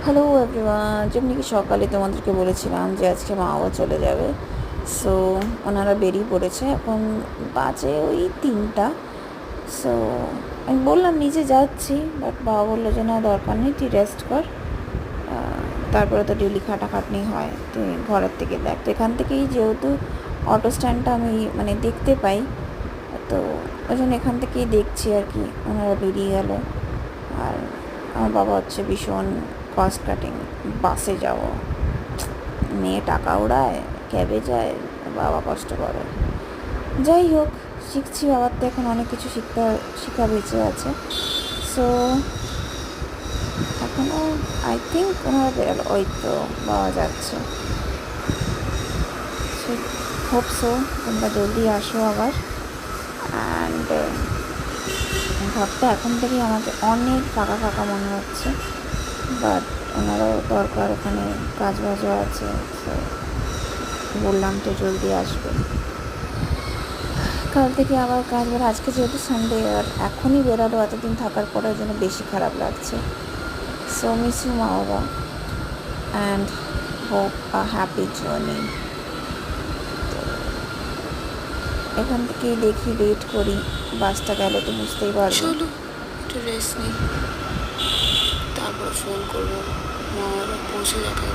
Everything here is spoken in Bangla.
হ্যালো এভরিওয়ান, যেমনি কি সকালে তোমাদেরকে বলেছিলাম যে আজকে মা বাবা চলে যাবে। সো ওনারা বেরিয়ে পড়েছে, এখন বাজে ওই 3টা। সো আমি বললাম নিচে যাচ্ছি, বাট বাবা বললো যে না দরকার নেই, তুই রেস্ট কর। তারপরে তো ডেলি খাটাখাটনি হয়, তুই ঘরের থেকে দেখ। তো এখান থেকেই যেহেতু অটো স্ট্যান্ডটা আমি মানে দেখতে পাই, তো ওই জন্য এখান থেকেই দেখছি আর কি। ওনারা বেরিয়ে গেল। আর আমার বাবা হচ্ছে ভীষণ কস্ট কাটিং, বাসে যাব, মেয়ে টাকা ওড়ায়, ক্যাবে যায়, বাবা কষ্ট করে। যাই হোক, শিখছি, বাবার তো এখন অনেক কিছু শিক্ষা বেঁচে আছে। সো এখনও আই থিঙ্ক ওনারা বেরোলো, ওই তো বাবা যাচ্ছে। সো হোপ সো তোমরা জলদি আসো আবার। অ্যান্ড ঘরটা এখন থেকেই আমাকে অনেক ফাঁকা ফাঁকা মনে হচ্ছে, বাট ওনারও দরকার, ওখানে কাজ বাজও আছে। তো বললাম তো জলদি আসবে। কাল থেকে আবার কাজ বের, আজকে যেহেতু সানডে, আর এখনই বেরালো, এতদিন থাকার পরে জন্য বেশি খারাপ লাগছে। সো মিস ইউ মা বাবা, and hope a happy journey. এখান থেকেই দেখি, ওয়েট করি, বাসটা গেলে তো বুঝতেই পারবো। চলো একটু রেস্ট নিই, তারপর ফোন করবো, মা বাবা পৌঁছে যাবে।